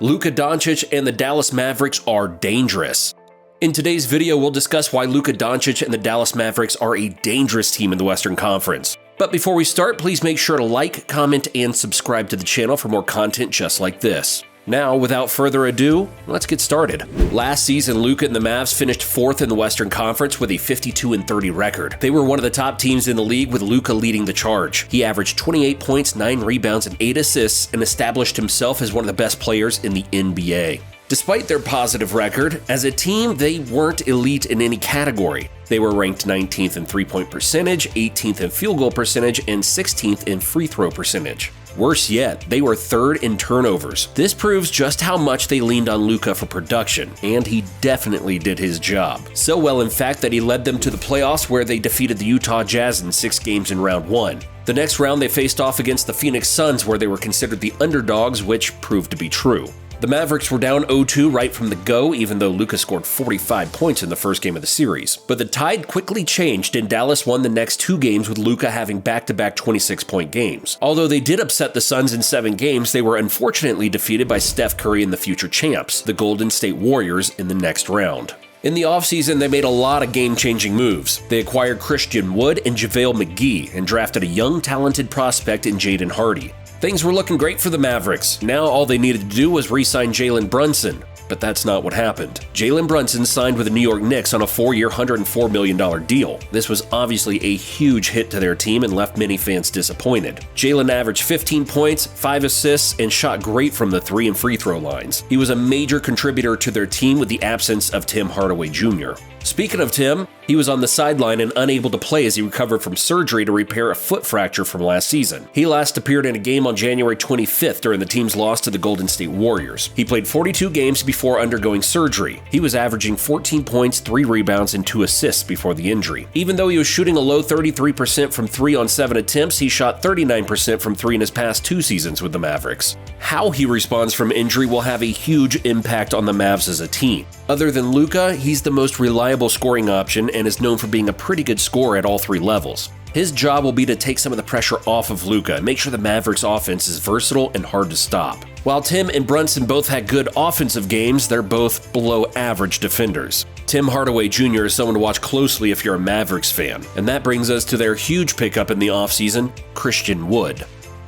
Luka Doncic and the Dallas Mavericks are dangerous. In today's video, we'll discuss why Luka Doncic and the Dallas Mavericks are a dangerous team in the Western Conference. But before we start, please make sure to like, comment, and subscribe to the channel for more content just like this. Now, without further ado, let's get started. Last season, Luka and the Mavs finished 4th in the Western Conference with a 52-30 record. They were one of the top teams in the league, with Luka leading the charge. He averaged 28 points, 9 rebounds, and 8 assists, and established himself as one of the best players in the NBA. Despite their positive record, as a team, they weren't elite in any category. They were ranked 19th in three-point percentage, 18th in field goal percentage, and 16th in free throw percentage. Worse yet, they were 3rd in turnovers. This proves just how much they leaned on Luka for production, and he definitely did his job. So well, in fact, that he led them to the playoffs, where they defeated the Utah Jazz in 6 games in round 1. The next round, they faced off against the Phoenix Suns, where they were considered the underdogs, which proved to be true. The Mavericks were down 0-2 right from the go, even though Luka scored 45 points in the first game of the series. But the tide quickly changed, and Dallas won the next 2 games, with Luka having back-to-back 26-point games. Although they did upset the Suns in 7 games, they were unfortunately defeated by Steph Curry and the future champs, the Golden State Warriors, in the next round. In the offseason, they made a lot of game-changing moves. They acquired Christian Wood and Javale McGee, and drafted a young, talented prospect in Jaden Hardy. Things were looking great for the Mavericks. Now all they needed to do was re-sign Jalen Brunson. But that's not what happened. Jalen Brunson signed with the New York Knicks on a 4-year, $104 million deal. This was obviously a huge hit to their team and left many fans disappointed. Jalen averaged 15 points, 5 assists, and shot great from the 3 and free throw lines. He was a major contributor to their team with the absence of Tim Hardaway Jr. Speaking of Tim, he was on the sideline and unable to play as he recovered from surgery to repair a foot fracture from last season. He last appeared in a game on January 25th during the team's loss to the Golden State Warriors. He played 42 games before undergoing surgery. He was averaging 14 points, 3 rebounds, and 2 assists before the injury. Even though he was shooting a low 33% from 3 on 7 attempts, he shot 39% from 3 in his past 2 seasons with the Mavericks. How he responds from injury will have a huge impact on the Mavs as a team. Other than Luka, he's the most reliable scoring option and is known for being a pretty good scorer at all 3 levels. His job will be to take some of the pressure off of Luka and make sure the Mavericks' offense is versatile and hard to stop. While Tim and Brunson both had good offensive games, they're both below average defenders. Tim Hardaway Jr. is someone to watch closely if you're a Mavericks fan, and that brings us to their huge pickup in the offseason, Christian Wood.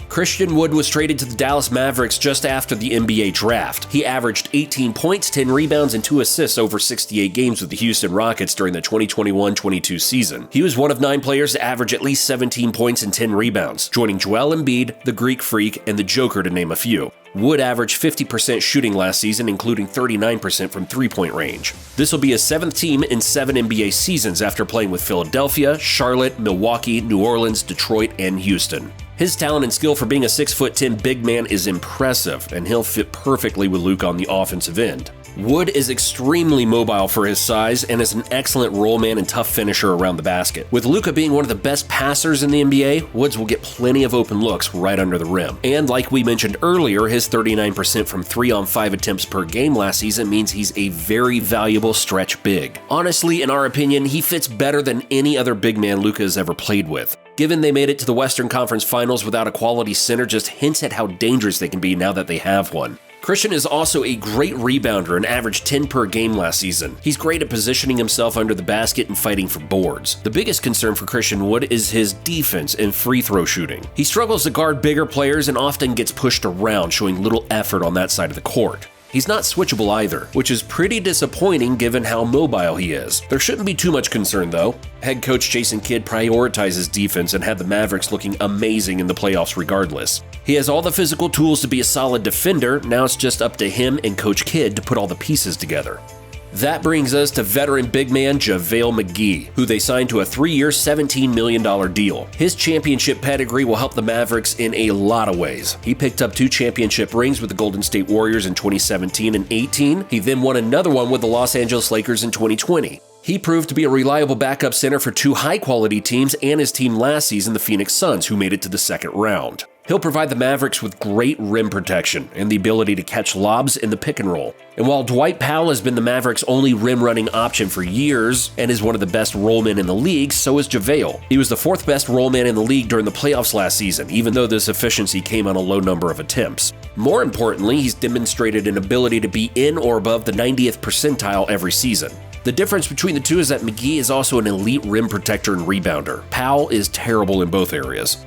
Christian Wood was traded to the Dallas Mavericks just after the NBA draft. He averaged 18 points, 10 rebounds, and 2 assists over 68 games with the Houston Rockets during the 2021-22 season. He was one of 9 players to average at least 17 points and 10 rebounds, joining Joel Embiid, the Greek Freak, and the Joker to name a few. Wood averaged 50% shooting last season, including 39% from 3-point range. This will be his 7th team in 7 NBA seasons after playing with Philadelphia, Charlotte, Milwaukee, New Orleans, Detroit, and Houston. His talent and skill for being a 6'10" big man is impressive, and he'll fit perfectly with Luka on the offensive end. Wood is extremely mobile for his size and is an excellent roll man and tough finisher around the basket. With Luka being one of the best passers in the NBA, Woods will get plenty of open looks right under the rim. And like we mentioned earlier, his 39% from 3 on 5 attempts per game last season means he's a very valuable stretch big. Honestly, in our opinion, he fits better than any other big man Luka has ever played with. Given they made it to the Western Conference Finals without a quality center, just hints at how dangerous they can be now that they have one. Christian is also a great rebounder and averaged 10 per game last season. He's great at positioning himself under the basket and fighting for boards. The biggest concern for Christian Wood is his defense and free throw shooting. He struggles to guard bigger players and often gets pushed around, showing little effort on that side of the court. He's not switchable either, which is pretty disappointing given how mobile he is. There shouldn't be too much concern though. Head coach Jason Kidd prioritizes defense and had the Mavericks looking amazing in the playoffs regardless. He has all the physical tools to be a solid defender, now it's just up to him and Coach Kidd to put all the pieces together. That brings us to veteran big man Javale McGee, who they signed to a 3-year, $17 million deal. His championship pedigree will help the Mavericks in a lot of ways. He picked up 2 championship rings with the Golden State Warriors in 2017 and 18. He then won another one with the Los Angeles Lakers in 2020. He proved to be a reliable backup center for 2 high-quality teams and his team last season, the Phoenix Suns, who made it to the second round. He'll provide the Mavericks with great rim protection and the ability to catch lobs in the pick and roll. And while Dwight Powell has been the Mavericks' only rim-running option for years and is one of the best rollmen in the league, so is JaVale. He was the 4th best rollman in the league during the playoffs last season, even though this efficiency came on a low number of attempts. More importantly, he's demonstrated an ability to be in or above the 90th percentile every season. The difference between the two is that McGee is also an elite rim protector and rebounder. Powell is terrible in both areas.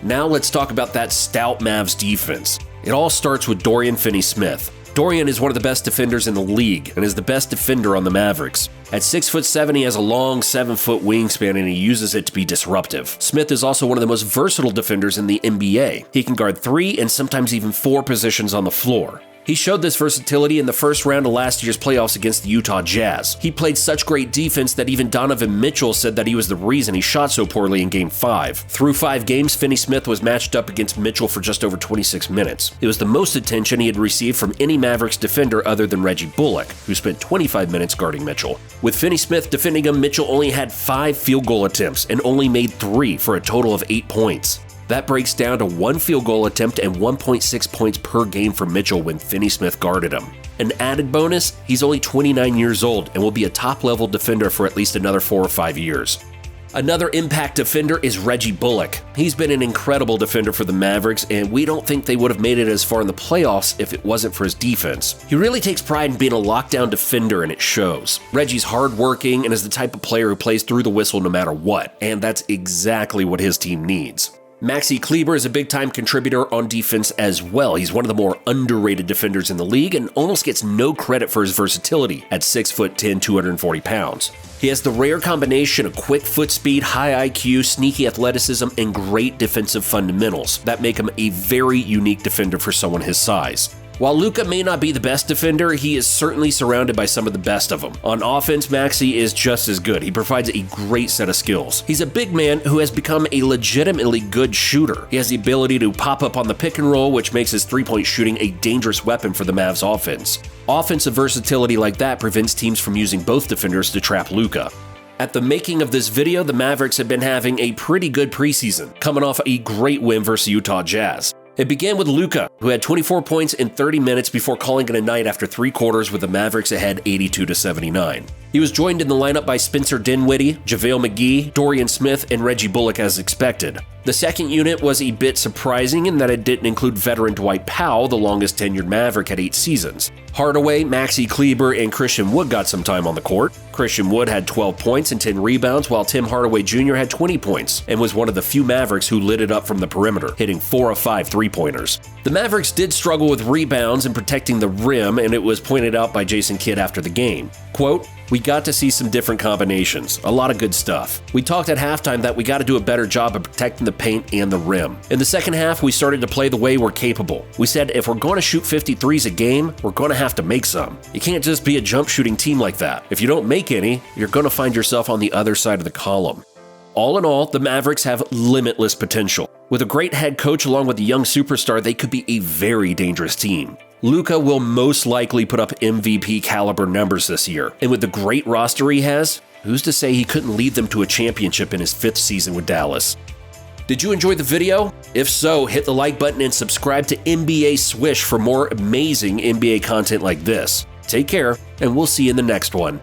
Now let's talk about that stout Mavs defense. It all starts with Dorian Finney-Smith. Dorian is one of the best defenders in the league and is the best defender on the Mavericks. At 6'7", he has a long 7-foot wingspan and he uses it to be disruptive. Smith is also one of the most versatile defenders in the NBA. He can guard 3 and sometimes even 4 positions on the floor. He showed this versatility in the first round of last year's playoffs against the Utah Jazz. He played such great defense that even Donovan Mitchell said that he was the reason he shot so poorly in Game 5. Through 5 games, Finney-Smith was matched up against Mitchell for just over 26 minutes. It was the most attention he had received from any Mavericks defender other than Reggie Bullock, who spent 25 minutes guarding Mitchell. With Finney-Smith defending him, Mitchell only had 5 field goal attempts and only made 3 for a total of 8 points. That breaks down to 1 field goal attempt and 1.6 points per game for Mitchell when Finney-Smith guarded him. An added bonus, he's only 29 years old and will be a top-level defender for at least another 4 or 5 years. Another impact defender is Reggie Bullock. He's been an incredible defender for the Mavericks, and we don't think they would have made it as far in the playoffs if it wasn't for his defense. He really takes pride in being a lockdown defender, and it shows. Reggie's hardworking and is the type of player who plays through the whistle no matter what, and that's exactly what his team needs. Maxi Kleber is a big-time contributor on defense as well. He's one of the more underrated defenders in the league and almost gets no credit for his versatility at 6'10", 240 pounds. He has the rare combination of quick foot speed, high IQ, sneaky athleticism, and great defensive fundamentals that make him a very unique defender for someone his size. While Luka may not be the best defender, he is certainly surrounded by some of the best of them. On offense, Maxi is just as good. He provides a great set of skills. He's a big man who has become a legitimately good shooter. He has the ability to pop up on the pick and roll, which makes his three-point shooting a dangerous weapon for the Mavs offense. Offensive versatility like that prevents teams from using both defenders to trap Luka. At the making of this video, the Mavericks have been having a pretty good preseason, coming off a great win versus Utah Jazz. It began with Luka, who had 24 points in 30 minutes before calling it a night after 3 quarters with the Mavericks ahead 82-79. He was joined in the lineup by Spencer Dinwiddie, JaVale McGee, Dorian Smith, and Reggie Bullock as expected. The second unit was a bit surprising in that it didn't include veteran Dwight Powell, the longest tenured Maverick at 8 seasons. Hardaway, Maxi Kleber, and Christian Wood got some time on the court. Christian Wood had 12 points and 10 rebounds, while Tim Hardaway Jr. had 20 points and was one of the few Mavericks who lit it up from the perimeter, hitting 4 of 5 three-pointers. The Mavericks did struggle with rebounds and protecting the rim, and it was pointed out by Jason Kidd after the game. Quote, "We got to see some different combinations, a lot of good stuff. We talked at halftime that we got to do a better job of protecting the paint and the rim. In the second half, we started to play the way we're capable. We said if we're going to shoot 53s a game, we're going to have to make some. You can't just be a jump shooting team like that. If you don't make any, you're going to find yourself on the other side of the column." All in all, the Mavericks have limitless potential. With a great head coach along with a young superstar, they could be a very dangerous team. Luka will most likely put up MVP caliber numbers this year, and with the great roster he has, who's to say he couldn't lead them to a championship in his 5th season with Dallas? Did you enjoy the video? If so, hit the like button and subscribe to NBA Swish for more amazing NBA content like this. Take care, and we'll see you in the next one.